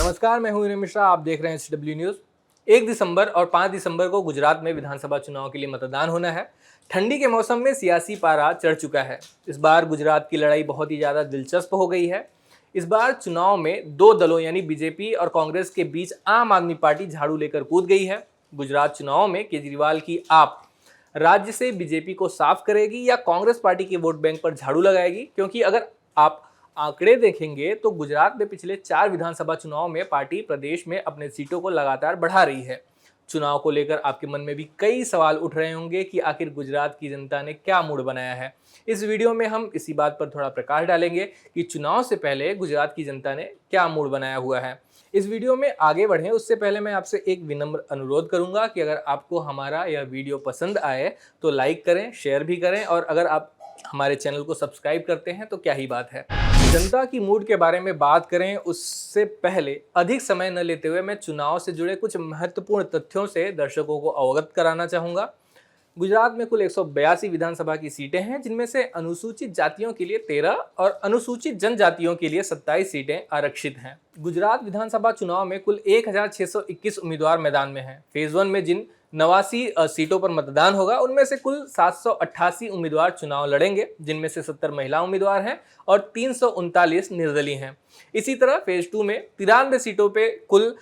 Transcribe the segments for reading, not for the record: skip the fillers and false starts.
नमस्कार, मैं हूं विनय मिश्रा। आप देख रहे हैं SW न्यूज़। 1 दिसंबर और 5 दिसंबर को गुजरात में विधानसभा चुनाव के लिए मतदान होना है। ठंडी के मौसम में सियासी पारा चढ़ चुका है। इस बार गुजरात की लड़ाई बहुत ही ज़्यादा दिलचस्प हो गई है। इस बार चुनाव में दो दलों यानी बीजेपी और कांग्रेस के बीच आम आदमी पार्टी झाड़ू लेकर कूद गई है। गुजरात चुनाव में केजरीवाल की आप राज्य से बीजेपी को साफ करेगी या कांग्रेस पार्टी के वोट बैंक पर झाड़ू लगाएगी? क्योंकि अगर आप आंकड़े देखेंगे तो गुजरात में पिछले 4 विधानसभा चुनाव में पार्टी प्रदेश में अपने सीटों को लगातार बढ़ा रही है। चुनाव को लेकर आपके मन में भी कई सवाल उठ रहे होंगे कि आखिर गुजरात की जनता ने क्या मूड बनाया है। इस वीडियो में हम इसी बात पर थोड़ा प्रकाश डालेंगे कि चुनाव से पहले गुजरात की जनता ने क्या मूड बनाया हुआ है। इस वीडियो में आगे बढ़ें उससे पहले मैं आपसे एक विनम्र अनुरोध करूंगा कि अगर आपको हमारा यह वीडियो पसंद आए तो लाइक करें, शेयर भी करें, और अगर आप हमारे चैनल को सब्सक्राइब करते हैं तो क्या ही बात है। जनता की मूड के बारे में बात करें उससे पहले अधिक समय न लेते हुए मैं चुनाव से जुड़े कुछ महत्वपूर्ण तथ्यों से दर्शकों को अवगत कराना चाहूँगा। गुजरात में कुल 182 विधानसभा की सीटें हैं, जिनमें से अनुसूचित जातियों के लिए 13 और अनुसूचित जनजातियों के लिए 27 सीटें आरक्षित हैं। गुजरात विधानसभा चुनाव में कुल 1621 उम्मीदवार मैदान में हैं। फेज 1 में जिन 89 सीटों पर मतदान होगा उनमें से कुल 788 उम्मीदवार चुनाव लड़ेंगे, जिनमें से 70 महिला उम्मीदवार हैं और 339 निर्दलीय हैं। इसी तरह फेज 2 में 93 सीटों पे कुल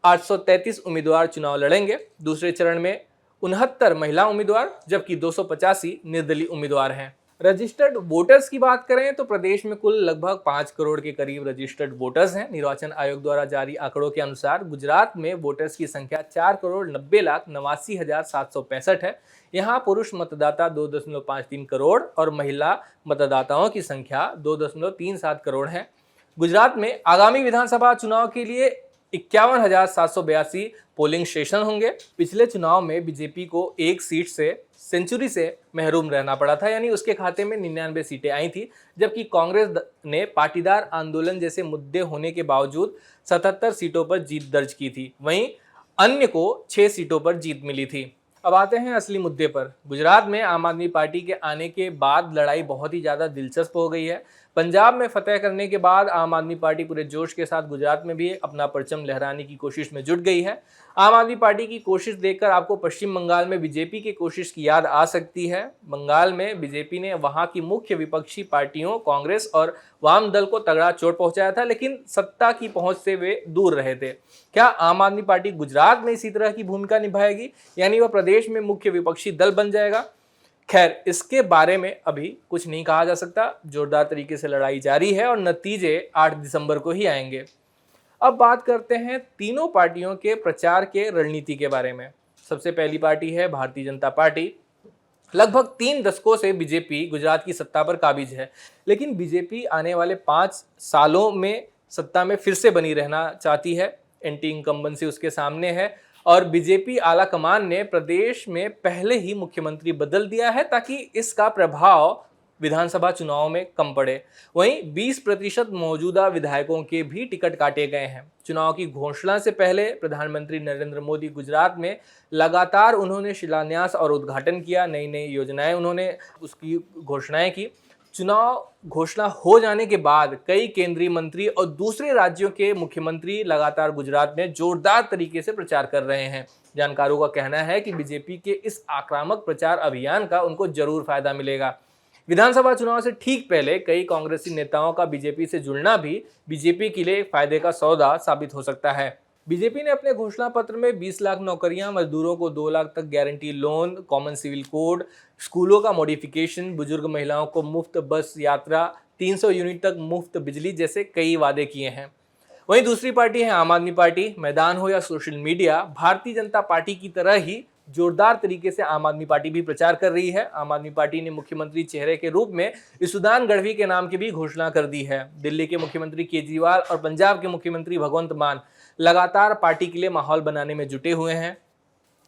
833 उम्मीदवार चुनाव लड़ेंगे। दूसरे चरण में 69 महिला उम्मीदवार जबकि 285 निर्दलीय उम्मीदवार हैं। रजिस्टर्ड वोटर्स की बात करें तो प्रदेश में कुल लगभग 5 करोड़ के करीब रजिस्टर्ड वोटर्स हैं। निर्वाचन आयोग द्वारा जारी आंकड़ों के अनुसार गुजरात में वोटर्स की संख्या 4,90,89,765 है। यहाँ पुरुष मतदाता 2.53 करोड़ और महिला मतदाताओं की संख्या 2.37 करोड़ है। गुजरात में आगामी विधानसभा चुनाव के लिए 51,782 पोलिंग स्टेशन होंगे। पिछले चुनाव में बीजेपी को एक सीट से सेंचुरी से महरूम रहना पड़ा था, यानी उसके खाते में 99 सीटें आई थी, जबकि कांग्रेस ने पाटीदार आंदोलन जैसे मुद्दे होने के बावजूद 77 सीटों पर जीत दर्ज की थी। वहीं अन्य को 6 सीटों पर जीत मिली थी। अब आते हैं असली मुद्दे पर। गुजरात में आम आदमी पार्टी के आने के बाद लड़ाई बहुत ही ज़्यादा दिलचस्प हो गई है। पंजाब में फतह करने के बाद आम आदमी पार्टी पूरे जोश के साथ गुजरात में भी अपना परचम लहराने की कोशिश में जुट गई है। आम आदमी पार्टी की कोशिश देखकर आपको पश्चिम बंगाल में बीजेपी की कोशिश की याद आ सकती है। बंगाल में बीजेपी ने वहां की मुख्य विपक्षी पार्टियों कांग्रेस और वाम दल को तगड़ा चोट पहुंचाया था, लेकिन सत्ता की पहुंच से वे दूर रहे थे। क्या आम आदमी पार्टी गुजरात में इसी तरह की भूमिका निभाएगी, यानी वह प्रदेश में मुख्य विपक्षी दल बन जाएगा? खैर, इसके बारे में अभी कुछ नहीं कहा जा सकता। जोरदार तरीके से लड़ाई जारी है और नतीजे 8 दिसंबर को ही आएंगे। अब बात करते हैं तीनों पार्टियों के प्रचार के रणनीति के बारे में। सबसे पहली पार्टी है भारतीय जनता पार्टी। लगभग 3 दशकों से बीजेपी गुजरात की सत्ता पर काबिज है, लेकिन बीजेपी आने वाले 5 सालों में सत्ता में फिर से बनी रहना चाहती है। एंटी इनकम्बेंसी उसके सामने है और बीजेपी आला कमान ने प्रदेश में पहले ही मुख्यमंत्री बदल दिया है ताकि इसका प्रभाव विधानसभा चुनाव में कम पड़े। वहीं 20% मौजूदा विधायकों के भी टिकट काटे गए हैं। चुनाव की घोषणा से पहले प्रधानमंत्री नरेंद्र मोदी गुजरात में लगातार उन्होंने शिलान्यास और उद्घाटन किया, नई नई योजनाएं उन्होंने उसकी घोषणाएं की। चुनाव घोषणा हो जाने के बाद कई केंद्रीय मंत्री और दूसरे राज्यों के मुख्यमंत्री लगातार गुजरात में जोरदार तरीके से प्रचार कर रहे हैं। जानकारों का कहना है कि बीजेपी के इस आक्रामक प्रचार अभियान का उनको जरूर फायदा मिलेगा। विधानसभा चुनाव से ठीक पहले कई कांग्रेसी नेताओं का बीजेपी से जुड़ना भी बीजेपी के लिए फायदे का सौदा साबित हो सकता है। बीजेपी ने अपने घोषणा पत्र में 20 लाख नौकरियां, मजदूरों को 2 लाख तक guarantee loan, common civil code, स्कूलों का मॉडिफिकेशन, बुजुर्ग महिलाओं को मुफ्त बस यात्रा, 300 यूनिट तक मुफ्त बिजली जैसे कई वादे किए हैं। वहीं दूसरी पार्टी है आम आदमी पार्टी। मैदान हो या social media, Bharatiya Janata party की तरह ही जोरदार तरीके से आम आदमी पार्टी भी प्रचार कर रही है। आम आदमी पार्टी ने मुख्यमंत्री चेहरे के रूप में इसुदान गढ़वी के नाम की भी घोषणा कर दी है। दिल्ली के मुख्यमंत्री केजरीवाल और पंजाब के मुख्यमंत्री भगवंत मान लगातार पार्टी के लिए माहौल बनाने में जुटे हुए हैं।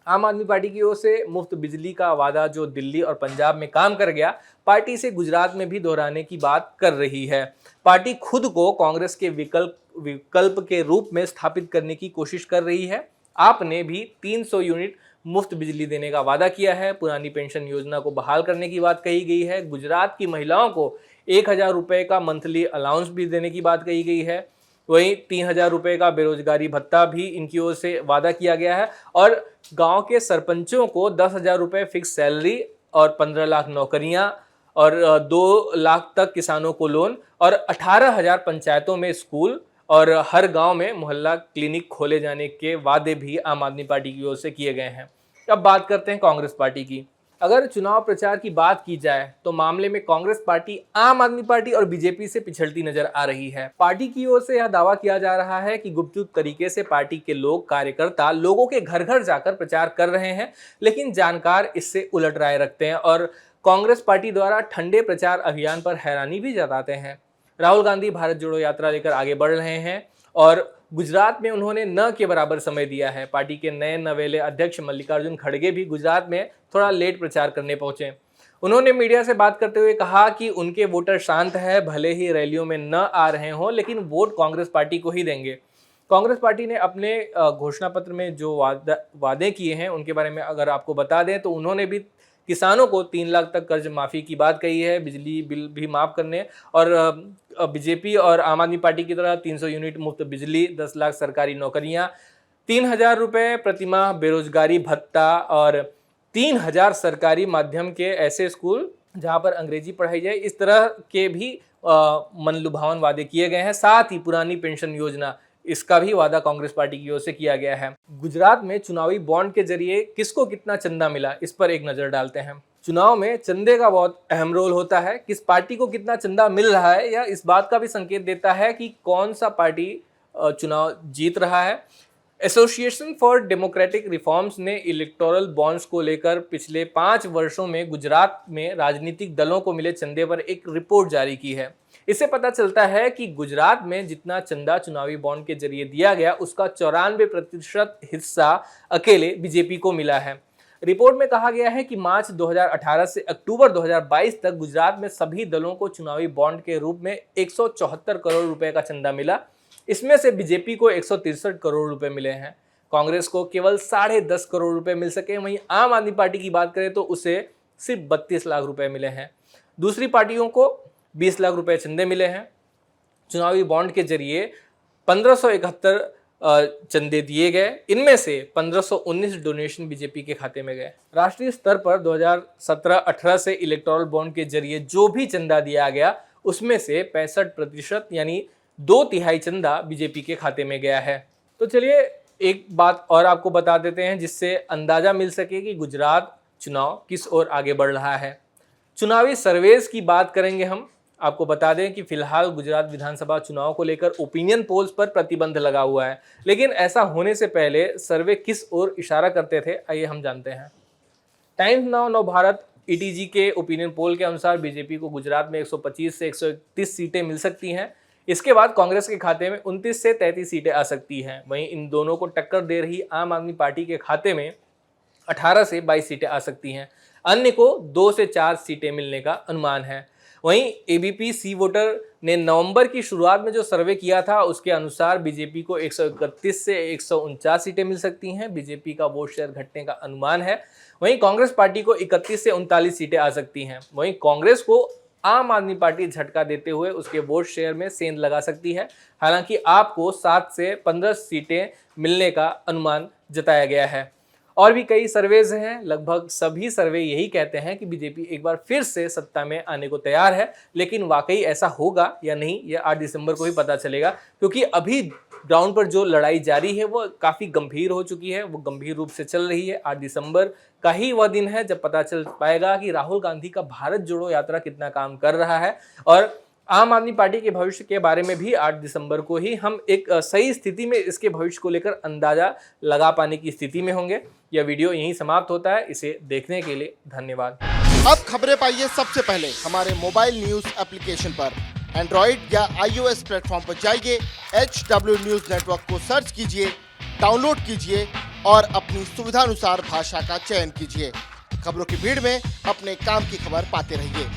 आम आदमी पार्टी की ओर से मुफ्त बिजली का वादा जो दिल्ली और पंजाब में काम कर गया, पार्टी इसे गुजरात में भी दोहराने की बात कर रही है। पार्टी खुद को कांग्रेस के विकल्प के रूप में स्थापित करने की कोशिश कर रही है। आपने भी 300 यूनिट मुफ्त बिजली देने का वादा किया है। पुरानी पेंशन योजना को बहाल करने की बात कही गई है। गुजरात की महिलाओं को 1,000 रुपए का मंथली अलाउंस भी देने की बात कही गई है। वहीं 3,000 रुपये का बेरोजगारी भत्ता भी इनकी ओर से वादा किया गया है और गांव के सरपंचों को 10,000 रुपये फिक्स सैलरी और 15 लाख नौकरियां और 2 लाख तक किसानों को लोन और 18,000 पंचायतों में स्कूल और हर गांव में मोहल्ला क्लिनिक खोले जाने के वादे भी आम आदमी पार्टी की ओर से किए गए हैं। अब बात करते हैं कांग्रेस पार्टी की। अगर चुनाव प्रचार की बात की जाए तो मामले में कांग्रेस पार्टी आम आदमी पार्टी और बीजेपी से पिछड़ती नजर आ रही है। पार्टी की ओर से यह दावा किया जा रहा है कि गुपचुप तरीके से पार्टी के लोग कार्यकर्ता लोगों के घर घर जाकर प्रचार कर रहे हैं, लेकिन जानकार इससे उलट राय रखते हैं और कांग्रेस पार्टी द्वारा ठंडे प्रचार अभियान पर हैरानी भी जताते हैं। राहुल गांधी भारत जोड़ो यात्रा लेकर आगे बढ़ रहे हैं और गुजरात में उन्होंने न के बराबर समय दिया है। पार्टी के नए नवेले अध्यक्ष मल्लिकार्जुन खड़गे भी गुजरात में थोड़ा लेट प्रचार करने पहुंचे। उन्होंने मीडिया से बात करते हुए कहा कि उनके वोटर शांत है, भले ही रैलियों में न आ रहे हों, लेकिन वोट कांग्रेस पार्टी को ही देंगे। कांग्रेस पार्टी ने अपने घोषणा पत्र में जो वादे किए हैं उनके बारे में अगर आपको बता दें तो उन्होंने भी किसानों को 3 लाख तक कर्ज माफ़ी की बात कही है, बिजली बिल भी माफ़ करने और बीजेपी और आम आदमी पार्टी की तरह 300 यूनिट मुफ्त बिजली, 10 लाख सरकारी नौकरियां, 3,000 रुपये प्रतिमाह बेरोजगारी भत्ता और 3,000 सरकारी माध्यम के ऐसे स्कूल जहां पर अंग्रेजी पढ़ाई जाए, इस तरह के भी मन लुभावन वादे किए गए हैं। साथ ही पुरानी पेंशन योजना, इसका भी वादा कांग्रेस पार्टी की ओर से किया गया है। गुजरात में चुनावी बॉन्ड के जरिए किसको कितना चंदा मिला, इस पर एक नजर डालते हैं। चुनाव में चंदे का बहुत अहम रोल होता है। किस पार्टी को कितना चंदा मिल रहा है यह इस बात का भी संकेत देता है कि कौन सा पार्टी चुनाव जीत रहा है। एसोसिएशन फॉर डेमोक्रेटिक रिफॉर्म्स ने इलेक्टोरल बॉन्ड्स को लेकर पिछले 5 वर्षों में गुजरात में राजनीतिक दलों को मिले चंदे पर एक रिपोर्ट जारी की है। इससे पता चलता है कि गुजरात में जितना चंदा चुनावी बॉन्ड के जरिए दिया गया उसका 94% हिस्सा अकेले बीजेपी को मिला है। रिपोर्ट में कहा गया है कि मार्च 2018 से अक्टूबर 2022 तक गुजरात में सभी दलों को चुनावी बॉन्ड के रूप में 174 करोड़ रुपए का चंदा मिला। इसमें से बीजेपी को 163 करोड़ रुपए मिले हैं, कांग्रेस को केवल 10.5 करोड़ रुपए मिल सके। वहीं आम आदमी पार्टी की बात करें तो उसे सिर्फ 32 लाख रुपए मिले हैं। दूसरी पार्टियों को 20 लाख रुपए चंदे मिले हैं। चुनावी बॉन्ड के जरिए 1571 चंदे दिए गए, इनमें से 1519 डोनेशन बीजेपी के खाते में गए। राष्ट्रीय स्तर पर 2017-18 से इलेक्टोरल बॉन्ड के जरिए जो भी चंदा दिया गया उसमें से 65% यानी 2/3 चंदा बीजेपी के खाते में गया है। तो चलिए एक बात और आपको बता देते हैं जिससे अंदाजा मिल सके कि गुजरात चुनाव किस ओर आगे बढ़ रहा है। चुनावी सर्वेस की बात करेंगे हम। आपको बता दें कि फिलहाल गुजरात विधानसभा चुनाव को लेकर ओपिनियन पोल्स पर प्रतिबंध लगा हुआ है, लेकिन ऐसा होने से पहले सर्वे किस ओर इशारा करते थे, आइए हम जानते हैं। टाइम्स नाउ नव भारत ईटीजी के ओपिनियन पोल के अनुसार बीजेपी को गुजरात में 125 से 131 सीटें मिल सकती हैं। इसके बाद कांग्रेस के खाते में 29 से 33 सीटें आ सकती हैं। वहीं इन दोनों को टक्कर दे रही आम आदमी पार्टी के खाते में 18 से 22 सीटें आ सकती हैं। अन्य को 2 से 4 सीटें मिलने का अनुमान है। वहीं एबीपी सी वोटर ने नवंबर की शुरुआत में जो सर्वे किया था उसके अनुसार बीजेपी को 131 से 149 सीटें मिल सकती हैं। बीजेपी का वोट शेयर घटने का अनुमान है। वहीं कांग्रेस पार्टी को 31 से 39 सीटें आ सकती हैं। वहीं कांग्रेस को आम आदमी पार्टी झटका देते हुए उसके वोट शेयर में सेंध लगा सकती है। हालांकि आपको 7 से 15 सीटें मिलने का अनुमान जताया गया है। और भी कई सर्वेज हैं, लगभग सभी सर्वे यही कहते हैं कि बीजेपी एक बार फिर से सत्ता में आने को तैयार है, लेकिन वाकई ऐसा होगा या नहीं यह 8 दिसंबर को ही पता चलेगा, क्योंकि अभी ग्राउंड पर जो लड़ाई जारी है वो काफ़ी गंभीर हो चुकी है, वो गंभीर रूप से चल रही है। 8 दिसंबर का ही वह दिन है जब पता चल पाएगा कि राहुल गांधी का भारत जोड़ो यात्रा कितना काम कर रहा है। और आम आदमी पार्टी के भविष्य के बारे में भी 8 दिसंबर को ही हम एक सही स्थिति में इसके भविष्य को लेकर अंदाजा लगा पाने की स्थिति में होंगे। यह वीडियो यहीं समाप्त होता है। इसे देखने के लिए धन्यवाद। अब खबरें पाइए सबसे पहले हमारे मोबाइल न्यूज एप्लीकेशन पर। एंड्रॉइड या iOS प्लेटफॉर्म पर जाइए, HW न्यूज नेटवर्क को सर्च कीजिए, डाउनलोड कीजिए और अपनी सुविधानुसार भाषा का चयन कीजिए। खबरों की भीड़ में अपने काम की खबर पाते रहिए।